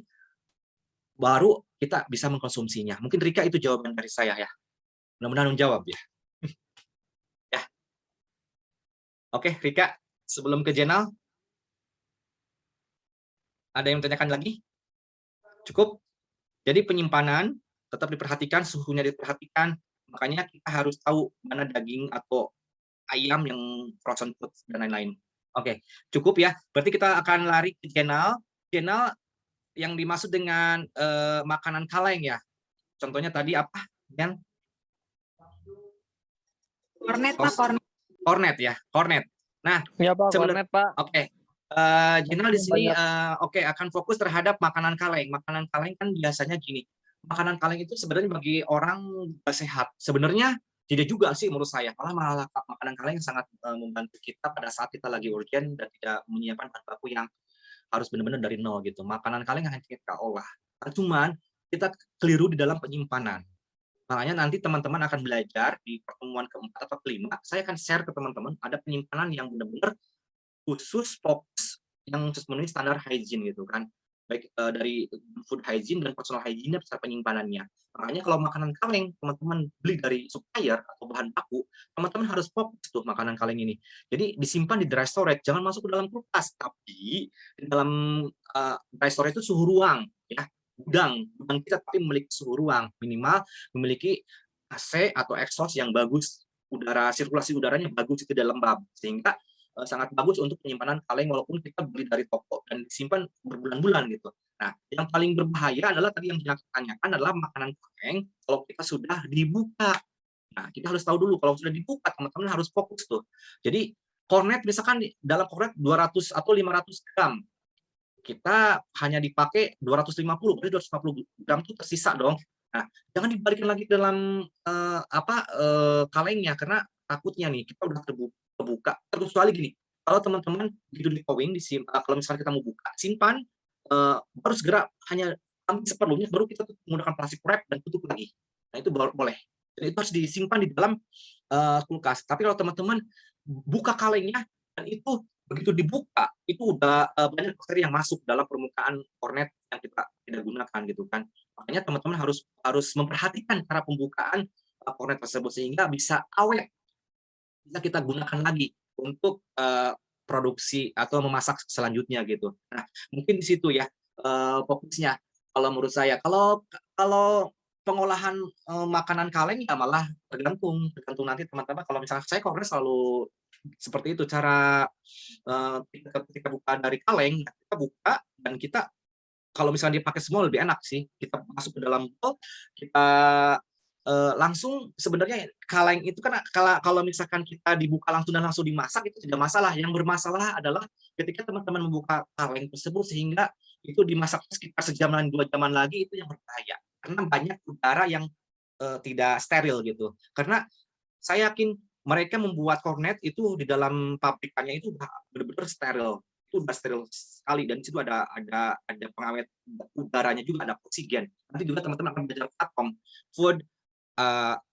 baru kita bisa mengkonsumsinya. Mungkin Rika itu jawaban dari saya ya. Mudah-mudahan menjawab ya. Ya. Oke, Rika, sebelum ke Jenal, ada yang tanyakan lagi? Cukup? Jadi penyimpanan tetap diperhatikan, suhunya diperhatikan. Makanya kita harus tahu mana daging atau ayam yang frozen food dan lain-lain. Oke, cukup ya. Berarti kita akan lari ke Jenal. Jenal yang dimaksud dengan makanan kaleng ya. Contohnya tadi apa? Yang Kornet, Pak, kornet. Kornet ya, kornet. Nah, Ya Pak, kornet Pak. Oke. Jenal di sini akan fokus terhadap makanan kaleng. Makanan kaleng kan biasanya gini. Makanan kaleng itu sebenarnya bagi orang sehat. Sebenarnya tidak juga sih menurut saya. Malah makanan kaleng sangat membantu kita pada saat kita lagi urgent dan tidak menyiapkan bahan baku yang harus benar-benar dari nol gitu. Makanan kaleng hanya kita olah. Cuman kita keliru di dalam penyimpanan. Makanya nanti teman-teman akan belajar di pertemuan keempat atau kelima. Saya akan share ke teman-teman ada penyimpanan yang benar-benar khusus fokus yang memenuhi standar hygiene gitu kan. Baik dari food hygiene dan personal hygiene serta penyimpanannya. Makanya kalau makanan kaleng teman-teman beli dari supplier atau bahan baku, teman-teman harus fokus tuh makanan kaleng ini. Jadi disimpan di dry storage, jangan masuk ke dalam kulkas, tapi di dalam dry storage itu suhu ruang ya. Gudang kita tapi memiliki suhu ruang, minimal memiliki AC atau exhaust yang bagus, sirkulasi udaranya bagus, itu tidak lembab, sehingga sangat bagus untuk penyimpanan kaleng walaupun kita beli dari toko dan disimpan berbulan-bulan gitu. Nah, yang paling berbahaya adalah tadi yang ditanyakan adalah makanan kaleng kalau kita sudah dibuka. Nah, kita harus tahu dulu kalau sudah dibuka teman-teman harus fokus tuh. Jadi kornet misalkan dalam kornet 200 atau 500 gram. Kita hanya dipakai 250, berarti 250 gram itu tersisa dong. Nah, jangan dibalikin lagi dalam kalengnya karena takutnya nih kita udah terbuka. Terkecuali gini, kalau teman-teman gitu di towing, kalau misalnya kita mau buka, simpan, baru segera hanya ambil seperlunya, baru kita menggunakan plastik wrap dan tutup lagi. Nah itu boleh. Dan itu harus disimpan di dalam kulkas. Tapi kalau teman-teman buka kalengnya dan itu begitu dibuka itu udah banyak bakteri yang masuk dalam permukaan kornet yang kita tidak gunakan gitu kan. Makanya teman-teman harus memperhatikan cara pembukaan kornet tersebut sehingga bisa awet, bisa kita gunakan lagi untuk produksi atau memasak selanjutnya gitu. Nah mungkin di situ ya fokusnya kalau menurut saya. Kalau pengolahan makanan kaleng ya malah tergantung nanti teman-teman. Kalau misalnya saya kornet selalu seperti itu cara ketika buka dari kaleng, kita buka dan kita kalau misalnya dipakai semua lebih enak sih. Kita masuk ke dalam bowl, kita langsung sebenarnya kaleng itu kan kalau misalkan kita dibuka langsung dan langsung dimasak itu tidak masalah. Yang bermasalah adalah ketika teman-teman membuka kaleng tersebut sehingga itu dimasak sekitar sejaman 2 jaman lagi, itu yang berbahaya. Karena banyak udara yang tidak steril gitu. Karena saya yakin mereka membuat kornet itu di dalam pabrikannya itu benar-benar steril. itu udah steril sekali, dan di situ ada pengawet udaranya juga, ada oksigen. Nanti juga teman-teman akan belajar atom, food,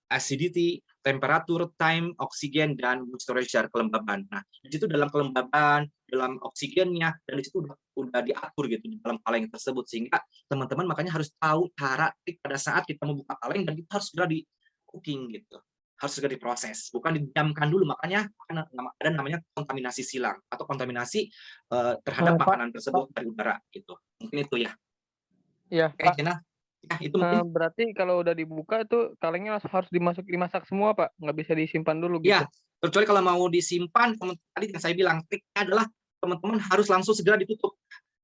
acidity, temperatur, time, oksigen, dan moisturizer, kelembaban. Nah, di situ dalam kelembaban, dalam oksigennya, dan di situ udah diatur gitu di dalam kaleng tersebut, sehingga teman-teman makanya harus tahu cara trik pada saat kita membuka kaleng, dan kita harus segera di cooking gitu, harus segera diproses, bukan didiamkan dulu. Makanya ada namanya kontaminasi silang atau kontaminasi terhadap Pak, makanan tersebut dari udara gitu. Mungkin itu ya. Iya, Oke, Pak. Jena. Ya, itu mungkin. Berarti kalau udah dibuka itu kalengnya harus dimasak semua, Pak. Nggak bisa disimpan dulu gitu. Ya, kecuali kalau mau disimpan, tadi yang saya bilang triknya adalah teman-teman harus langsung segera ditutup.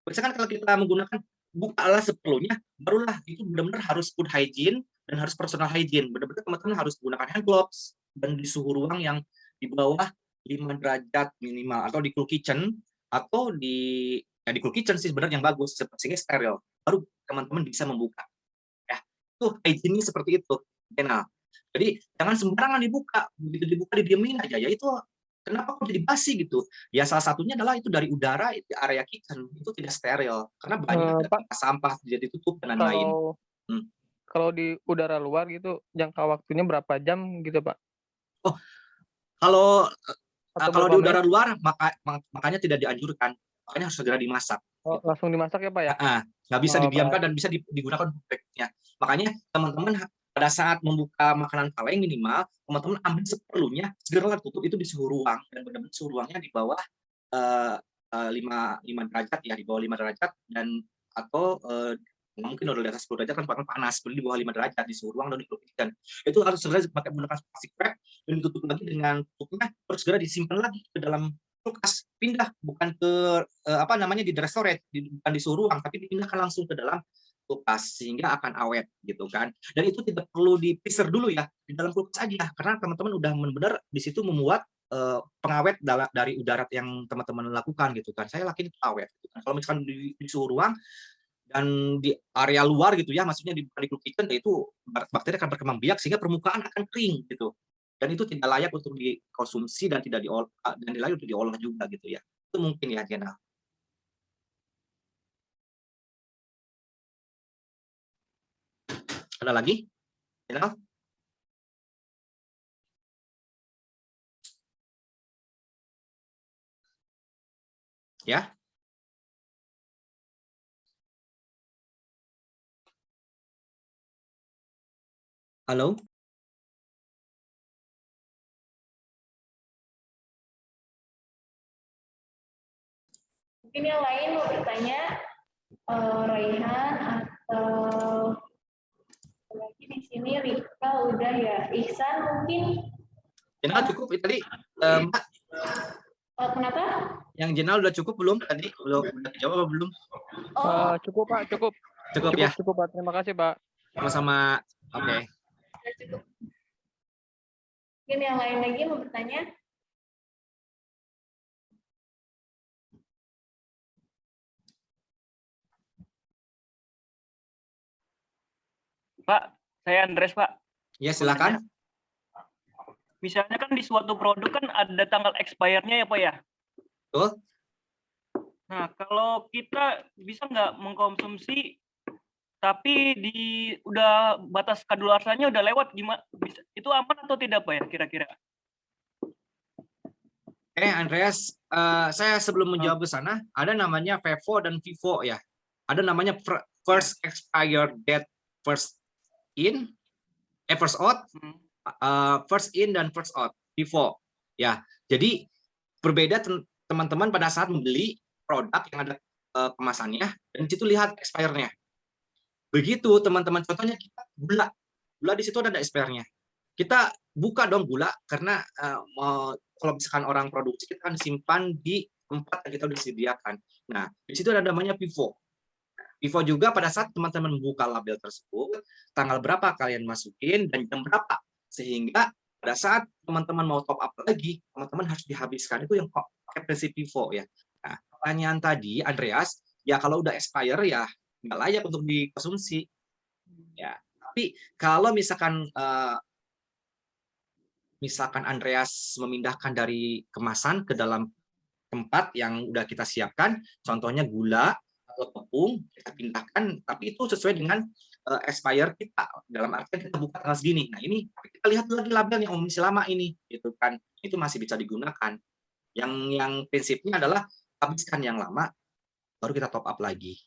Misalkan kalau kita menggunakan bukalah seperlunya, barulah itu benar-benar harus food hygiene dan harus personal hygiene. Benar-benar teman-teman harus menggunakan hand gloves dan di suhu ruang yang di bawah 5 derajat minimal, atau di cool kitchen, atau di cool kitchen sih sebenarnya yang bagus, sehingga steril. Baru teman-teman bisa membuka. Ya, itu hygiene seperti itu. Nah, jadi jangan sembarangan dibuka, begitu dibuka didiemin aja, ya itu kenapa kok jadi basi gitu? Ya salah satunya adalah itu dari udara di area kitchen itu tidak steril karena banyak Pak, sampah tidak ditutup dan lain-lain. Kalau di udara luar gitu jangka waktunya berapa jam gitu, Pak? Oh, kalau di berapa udara menit? luar makanya tidak dianjurkan, makanya harus segera dimasak. Oh, Gitu. langsung dimasak ya, Pak ya? Nggak bisa didiamkan dan bisa digunakan breaknya. Makanya teman-teman pada saat membuka makanan kaleng minimal teman-teman ambil seperlunya, segera tutup itu di suhu ruang, dan benar-benar suhu ruangnya di bawah 5 derajat ya, di bawah 5 derajat, dan atau mungkin udah di atas 10 derajat kan panas, di bawah 5 derajat di suhu ruang dan dikeluarkan. Itu harus segera pakai menggunakan plastik wrap dan ditutup lagi dengan tutupnya, terus segera disimpan lagi ke dalam kulkas, pindah bukan ke di storage, bukan di suhu ruang, tapi dipindahkan langsung ke dalam kulkas sehingga akan awet gitu kan. Dan itu tidak perlu di freezer dulu ya, di dalam kulkas aja, karena teman-teman udah benar-benar di situ memuat pengawet dari udara yang teman-teman lakukan gitu kan. Saya yakin itu awet gitu kan. Kalau misalkan di suhu ruang dan di area luar gitu ya, maksudnya di cool kitchen, itu bakteri akan berkembang biak sehingga permukaan akan kering gitu. Dan itu tidak layak untuk dikonsumsi dan tidak diolah, dan layak untuk diolah juga gitu ya. Itu mungkin ya, Jenal. Ada lagi? Jenal? Ya. Halo? Mungkin yang lain mau bertanya, Raihan atau lagi di sini Rika udah ya, Ihsan mungkin. Jenal cukup tadi, Mbak? Kenapa? Yang Jenal udah cukup belum tadi? Udah dijawab apa belum? Cukup Pak, cukup. Cukup ya. Cukup Pak, terima kasih Pak. Sama-sama. Oke. Cukup. Mungkin yang lain lagi mau bertanya? Pak, saya Andres, Pak. Ya, silakan. Misalnya kan di suatu produk kan ada tanggal expirednya ya, Pak ya? Betul. Nah, kalau kita bisa nggak mengkonsumsi tapi udah batas kadaluarsanya udah lewat, gimana? Itu aman atau tidak, Pak ya, kira-kira? Andreas, saya sebelum menjawab ke sana, ada namanya FIFO dan FIFO ya. Ada namanya first expired date, first out, first in dan first out, FIFO. Ya, jadi berbeda teman-teman pada saat membeli produk yang ada kemasannya, dan di situ lihat expire-nya. Begitu teman-teman, contohnya kita gula di situ ada expire-nya. Kita buka dong gula, karena kalau misalkan orang produksi, kita kan simpan di tempat yang kita udah sediakan. Nah, di situ ada namanya FIFO. FIFO juga pada saat teman-teman membuka label tersebut, tanggal berapa kalian masukin dan jam berapa, sehingga pada saat teman-teman mau top up lagi, teman-teman harus dihabiskan. Itu yang pakai prinsip FIFO ya. Nah, pertanyaan tadi, Andreas, ya kalau udah expire ya nggak layak untuk dikonsumsi. Ya, tapi kalau misalkan Andreas memindahkan dari kemasan ke dalam tempat yang udah kita siapkan, contohnya gula atau tepung, kita pindahkan, tapi itu sesuai dengan expire kita, dalam artian kita buka tanggal segini. Nah ini kita lihat lagi labelnya, oh masih lama ini, gitu kan, itu masih bisa digunakan. Yang prinsipnya adalah habiskan yang lama, baru kita top up lagi.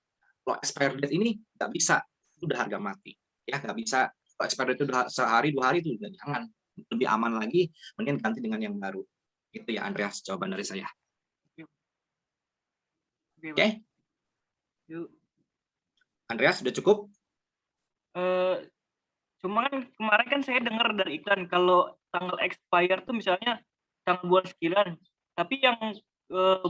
Kalau expire date ini nggak bisa, itu udah harga mati, ya nggak bisa. Kalau expire date itu udah sehari 2 hari itu jangan, lebih aman lagi, mending ganti dengan yang baru. Itu ya Andreas jawaban dari saya. Oke. Yuk. Andreas sudah cukup? Cuma kan kemarin kan saya dengar dari iklan kalau tanggal expire tuh misalnya tanggal bulan sekian, tapi yang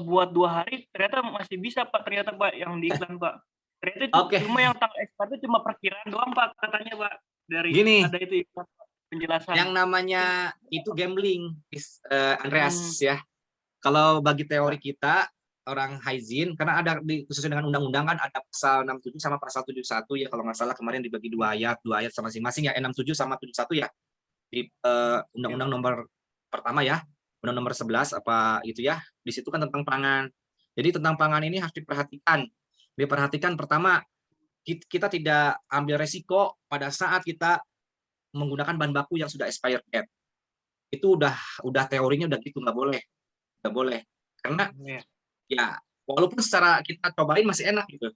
buat 2 hari ternyata masih bisa Pak, ternyata Pak yang di iklan Pak. Ternyata itu cuma yang tanggal expire itu cuma perkiraan doang Pak katanya Pak, dari Gini, ada itu iklan Pak, penjelasan. yang namanya itu gambling, Andreas ya. Kalau bagi teori kita orang hygiene, karena ada khususnya dengan undang-undang kan ada pasal 67 sama pasal 71 ya, kalau nggak salah kemarin dibagi 2 ayat sama masing-masing ya, 67 sama 71 ya di undang-undang nomor pertama ya, undang nomor 11 apa gitu ya, di situ kan tentang pangan. Jadi tentang pangan ini harus diperhatikan pertama, kita tidak ambil resiko pada saat kita menggunakan bahan baku yang sudah expired date. Itu udah teorinya udah gitu, nggak boleh karena ya walaupun secara kita cobain masih enak gitu.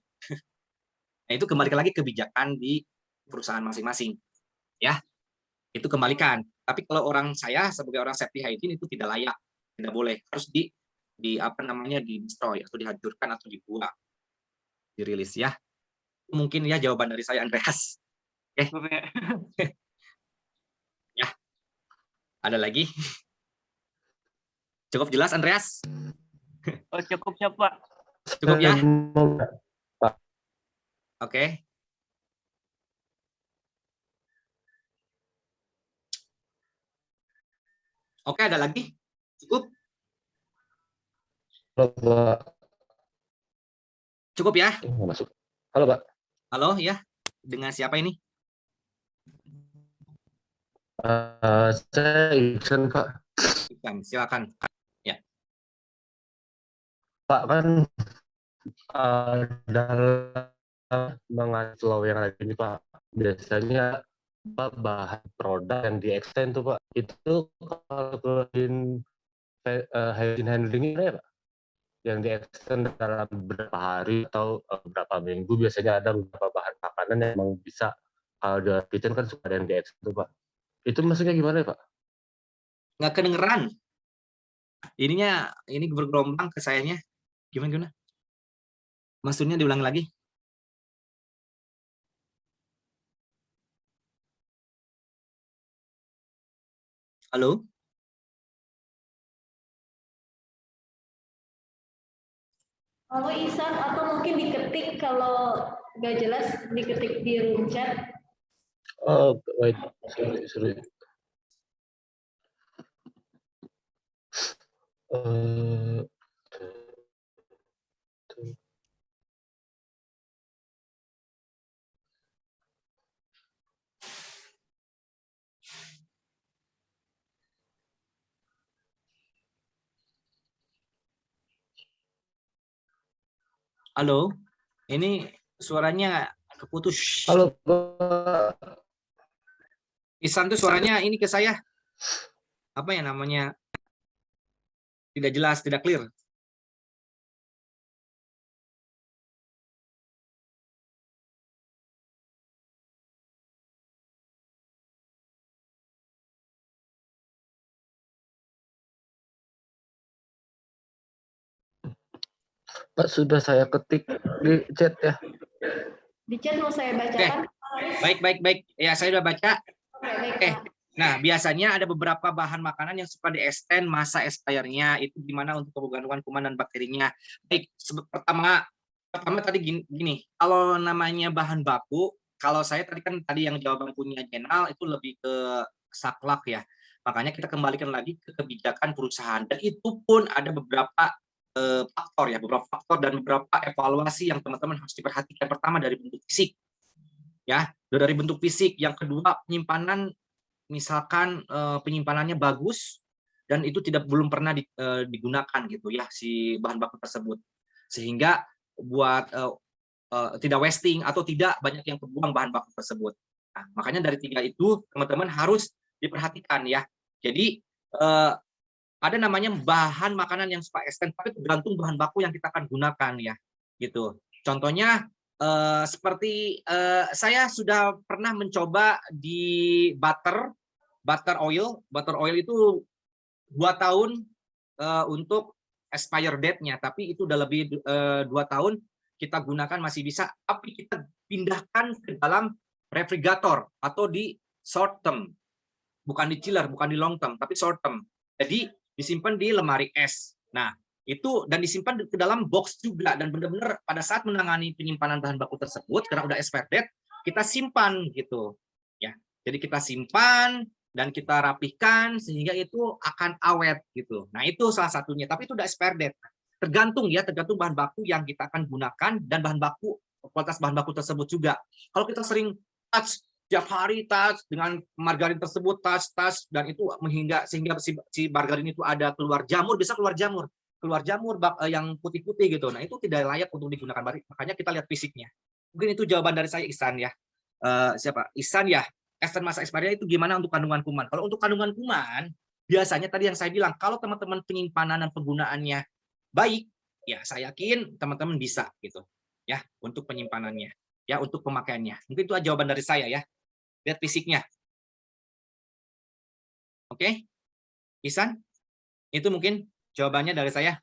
Nah itu kembali lagi kebijakan di perusahaan masing-masing ya, itu kembalikan. Tapi kalau saya sebagai orang safety hygiene itu tidak layak, tidak boleh, harus di apa namanya, di destroy atau dihancurkan atau dibuang, dirilis ya. Mungkin ya jawaban dari saya Andreas. Oke. Ya, ada lagi? Cukup jelas Andreas? Oh, cukup siapa? Cukup ya? Oke. Oke, ada lagi? Cukup? Halo, Pak. Cukup ya? Masuk. Halo, Pak. Halo, ya. Dengan siapa ini? Saya Iksan, Pak. Iksan, silakan. Ya. Pak, kan dalam mengacu yang lagi ini, Pak, biasanya Pak, bahan produk yang di-extend tuh, Pak, itu kalau hygiene handling-nya ya, Pak? Yang di-extend dalam beberapa hari atau beberapa minggu, biasanya ada beberapa bahan makanan yang memang bisa, kalau di kitchen kan suka ada yang di-extend tuh, Pak. Itu maksudnya gimana ya, Pak? Nggak kedengeran. Ini bergelombang ke sayanya. Gimana? Maksudnya diulang lagi? Halo? Halo Ihsan, atau mungkin diketik kalau nggak jelas diketik di room chat. Oh, wait, sorry. Halo? Ini suaranya keputus. Halo, Pak. Ihsan tuh suaranya ini ke saya. Apa ya namanya? Tidak jelas, tidak clear. Pak, sudah saya ketik di chat ya. Di chat mau saya bacakan. Baik. Ya, saya sudah baca. Oke. Nah, biasanya ada beberapa bahan makanan yang suka di-extend masa expire-nya, itu gimana untuk kandungan kuman dan bakterinya. Baik, pertama tadi gini, kalau namanya bahan baku, kalau saya tadi yang jawaban punya Jenal itu lebih ke saklak ya. Makanya kita kembalikan lagi ke kebijakan perusahaan, dan itu pun ada beberapa faktor dan beberapa evaluasi yang teman-teman harus diperhatikan. Pertama dari bentuk fisik, ya, dari bentuk fisik. Yang kedua penyimpanan, misalkan penyimpanannya bagus, dan itu belum pernah digunakan gitu ya si bahan baku tersebut, sehingga buat tidak wasting atau tidak banyak yang terbuang bahan baku tersebut. Nah, makanya dari 3 itu teman-teman harus diperhatikan ya. Jadi ada namanya bahan makanan yang suka extend, tapi tergantung bahan baku yang kita akan gunakan ya, gitu. Contohnya seperti saya sudah pernah mencoba di butter oil. Butter oil itu 2 tahun untuk expire date-nya, tapi itu udah lebih 2 tahun kita gunakan masih bisa, tapi kita pindahkan ke dalam refrigerator atau di short term, bukan di chiller, bukan di long term, tapi short term. Jadi disimpan di lemari es. Nah, itu dan disimpan ke dalam box juga, dan benar-benar pada saat menangani penyimpanan bahan baku tersebut karena udah expired date, kita simpan gitu ya. Jadi kita simpan dan kita rapihkan sehingga itu akan awet gitu. Nah, itu salah satunya, tapi itu udah expired date. Tergantung bahan baku yang kita akan gunakan dan kualitas bahan baku tersebut juga. Kalau kita sering touch tiap hari touch dengan margarin tersebut touch dan itu sehingga si margarin itu ada keluar jamur yang putih-putih gitu. Nah, itu tidak layak untuk digunakan. Makanya kita lihat fisiknya. Mungkin itu jawaban dari saya, Ihsan ya. Siapa? Ihsan ya. Extend masa expiry itu gimana untuk kandungan kuman? Kalau untuk kandungan kuman, biasanya tadi yang saya bilang, kalau teman-teman penyimpanan dan penggunaannya baik, ya saya yakin teman-teman bisa gitu ya untuk penyimpanannya, ya untuk pemakaiannya. Mungkin itu jawaban dari saya ya. Lihat fisiknya. Oke? Ihsan? Itu mungkin jawabannya dari saya.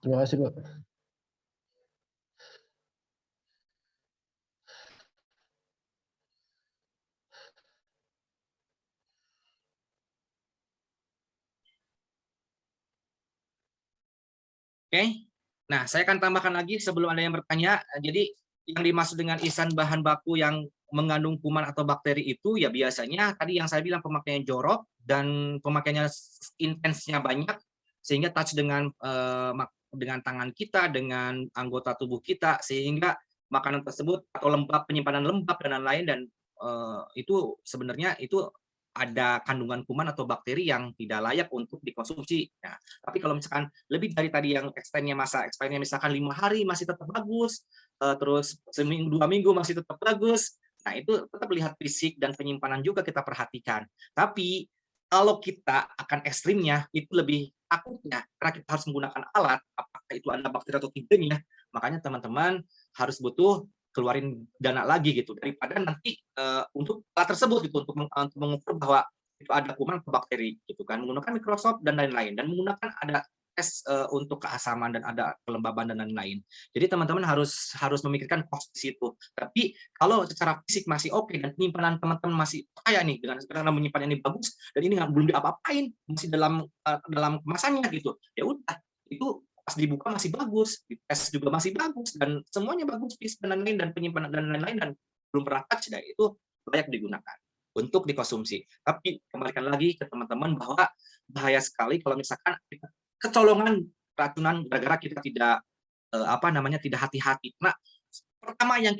Terima kasih, Pak. Oke. Nah, saya akan tambahkan lagi sebelum ada yang bertanya. Jadi yang dimaksud dengan Ihsan bahan baku yang mengandung kuman atau bakteri itu ya biasanya tadi yang saya bilang pemakaiannya jorok dan pemakaiannya intensnya banyak sehingga touch dengan tangan kita, dengan anggota tubuh kita, sehingga makanan tersebut atau penyimpanan lembab dan lain-lain, dan itu sebenarnya itu ada kandungan kuman atau bakteri yang tidak layak untuk dikonsumsi. Nah, tapi kalau misalkan lebih dari tadi yang masa expirednya misalkan 5 hari masih tetap bagus, terus seminggu 2 minggu masih tetap bagus, nah itu tetap lihat fisik dan penyimpanan juga kita perhatikan. Tapi kalau kita akan ekstrimnya itu lebih takutnya karena kita harus menggunakan alat, apakah itu ada bakteri atau tidaknya, makanya teman-teman harus butuh keluarin dana lagi gitu daripada nanti untuk alat tersebut gitu untuk mengukur bahwa itu ada kuman atau bakteri gitu kan, menggunakan Microsoft dan lain-lain, dan menggunakan ada tes untuk keasaman dan ada kelembaban dan lain-lain. Jadi teman-teman harus memikirkan cost di situ. Tapi kalau secara fisik masih oke dan penyimpanan teman-teman masih kaya nih dengan karena menyimpannya ini bagus dan ini belum diapa-apain, masih dalam kemasannya gitu, ya udah itu pas dibuka masih bagus, dites juga masih bagus, dan semuanya bagus, dan lain-lain, dan penyimpanan dan lain-lain, dan belum pernah touch, dan itu layak digunakan untuk dikonsumsi. Tapi kembalikan lagi ke teman-teman bahwa bahaya sekali kalau misalkan kita kecolongan racunan gara-gara kita tidak tidak hati-hati. Nah, pertama yang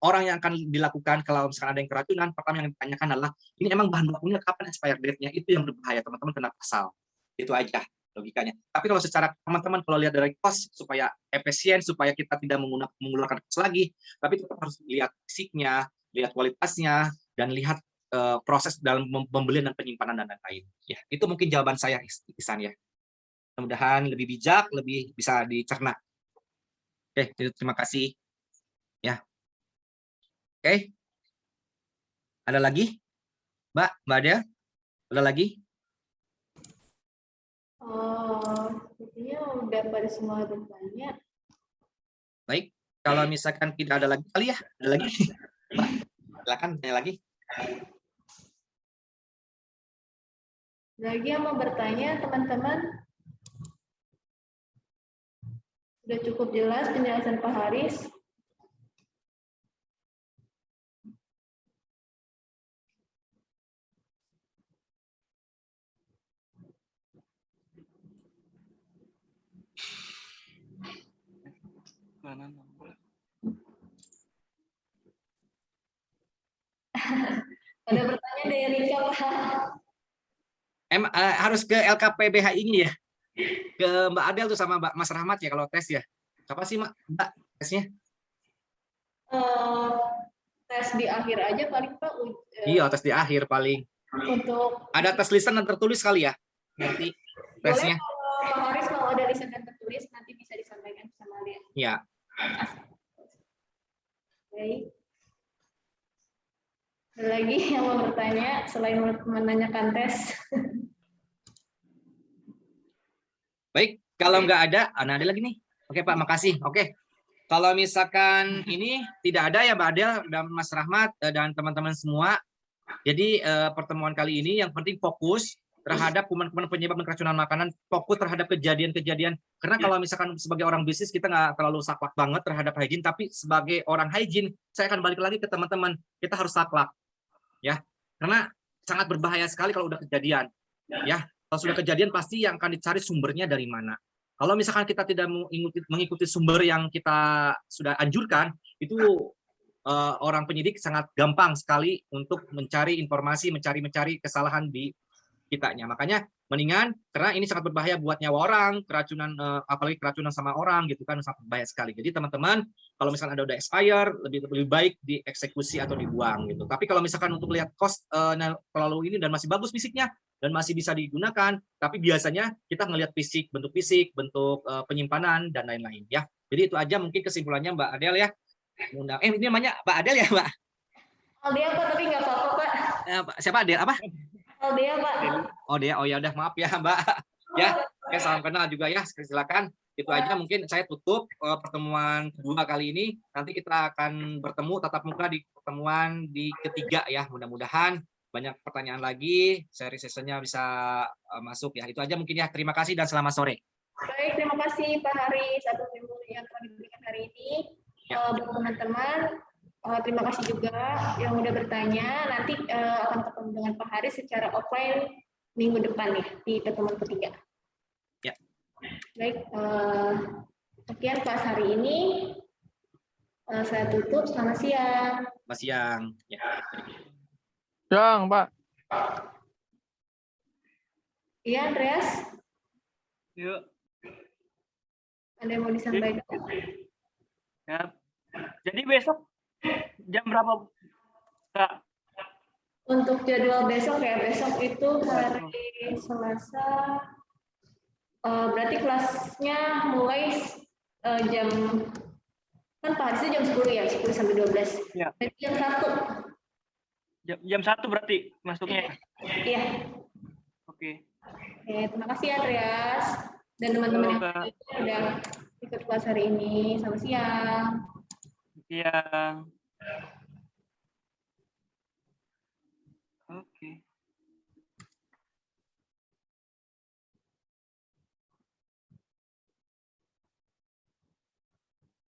orang yang akan dilakukan kalau misalkan ada yang keracunan, pertama yang ditanyakan adalah ini emang bahan bakunya kapan expired date-nya, itu yang berbahaya, teman-teman kena pasal. Itu aja logikanya. Tapi kalau secara teman-teman kalau lihat dari cost supaya efisien, supaya kita tidak mengeluarkan cost lagi, tapi tetap harus lihat fisiknya, lihat kualitasnya, dan lihat proses dalam pembelian dan penyimpanan dan lain-lain. Ya, itu mungkin jawaban saya, Ihsan ya. Mudah-mudahan lebih bijak, lebih bisa dicerna. Oke, terima kasih. Ya. Oke. Ada lagi? Mbak Ada? Ada lagi? Sepertinya udah pada semua bertanya. Baik, kalau misalkan tidak ada lagi kali ya, ada lagi. Mbak, silakan tanya lagi. Lagi yang mau bertanya, teman-teman? Sudah cukup jelas penjelasan Pak Haris? Ada bertanya dari Rika, Pak. harus ke LKPBHI-nya ya. Ke Mbak Adel tuh sama Mas Rahmat ya kalau tes ya. Apa sih Mbak tesnya? Tes di akhir aja paling Pak. Iya, tes di akhir paling. Untuk Ada tes lisan dan tertulis kali ya nanti tesnya. boleh kalau Pak Haris mau ada lisan dan tertulis nanti bisa disampaikan sama dia. Ya. Baik. Ada lagi yang mau bertanya selain menanyakan tes? Baik, kalau nggak ada, ada lagi nih. Oke Pak, makasih. Oke, kalau misalkan ini tidak ada ya Mbak Adel dan Mas Rahmat dan teman-teman semua. Jadi pertemuan kali ini yang penting fokus terhadap kuman-kuman penyebab keracunan makanan, fokus terhadap kejadian-kejadian. Karena kalau misalkan sebagai orang bisnis kita nggak terlalu saklek banget terhadap hygiene, tapi sebagai orang hygiene, saya akan balik lagi ke teman-teman, kita harus saklek, ya. Karena sangat berbahaya sekali kalau udah kejadian, ya. Kalau sudah kejadian pasti yang akan dicari sumbernya dari mana. Kalau misalkan kita tidak mengikuti sumber yang kita sudah anjurkan, itu orang penyidik sangat gampang sekali untuk mencari informasi, mencari kesalahan di kitanya. Makanya mendingan, karena ini sangat berbahaya buat nyawa orang, keracunan apalagi keracunan sama orang gitu kan, sangat berbahaya sekali. Jadi teman-teman, kalau misalkan ada udah expire, lebih baik dieksekusi atau dibuang gitu. Tapi kalau misalkan untuk lihat cost terlalu ini dan masih bagus fisiknya dan masih bisa digunakan, tapi biasanya kita ngelihat fisik, bentuk penyimpanan dan lain-lain ya. Jadi itu aja mungkin kesimpulannya Mbak Adel ya. Ini namanya Mbak Adel ya Mbak? Aldea Pak, tapi nggak apa-apa Pak. Siapa Adel apa? Aldea Pak. Oh dia, oh ya udah maaf ya Mbak. Ya, salam kenal juga ya. Silakan. Itu aja mungkin saya tutup pertemuan kedua kali ini. Nanti kita akan bertemu tatap muka di pertemuan di ketiga ya. Mudah-mudahan banyak pertanyaan lagi, seri sessionnya bisa masuk ya. Itu aja mungkin ya. Terima kasih dan selamat sore. Baik, terima kasih Pak Haris atas ilmu yang telah diberikan hari ini. Buat teman-teman, terima kasih juga yang udah bertanya. Nanti akan ketemu dengan Pak Haris secara offline minggu depan ya di pertemuan ketiga. Ya. Baik, sekian kelas hari ini. Saya tutup. Selamat siang. Selamat siang. Ya. Siang, Pak. Iya, Andreas. Yuk. Ada yang mau disampaikan? Ya. Jadi besok jam berapa, Kak? Untuk jadwal besok ya, besok itu hari Selasa. Berarti kelasnya mulai jam, kan Pak Harisnya jam 10 ya, 10 sampai 12. Ya. Berarti jam 1. Jam 1 berarti masuknya. Iya. Oke. Oke, terima kasih Andreas dan teman-teman yang sudah ikut kelas hari ini. Selamat siang. Siang.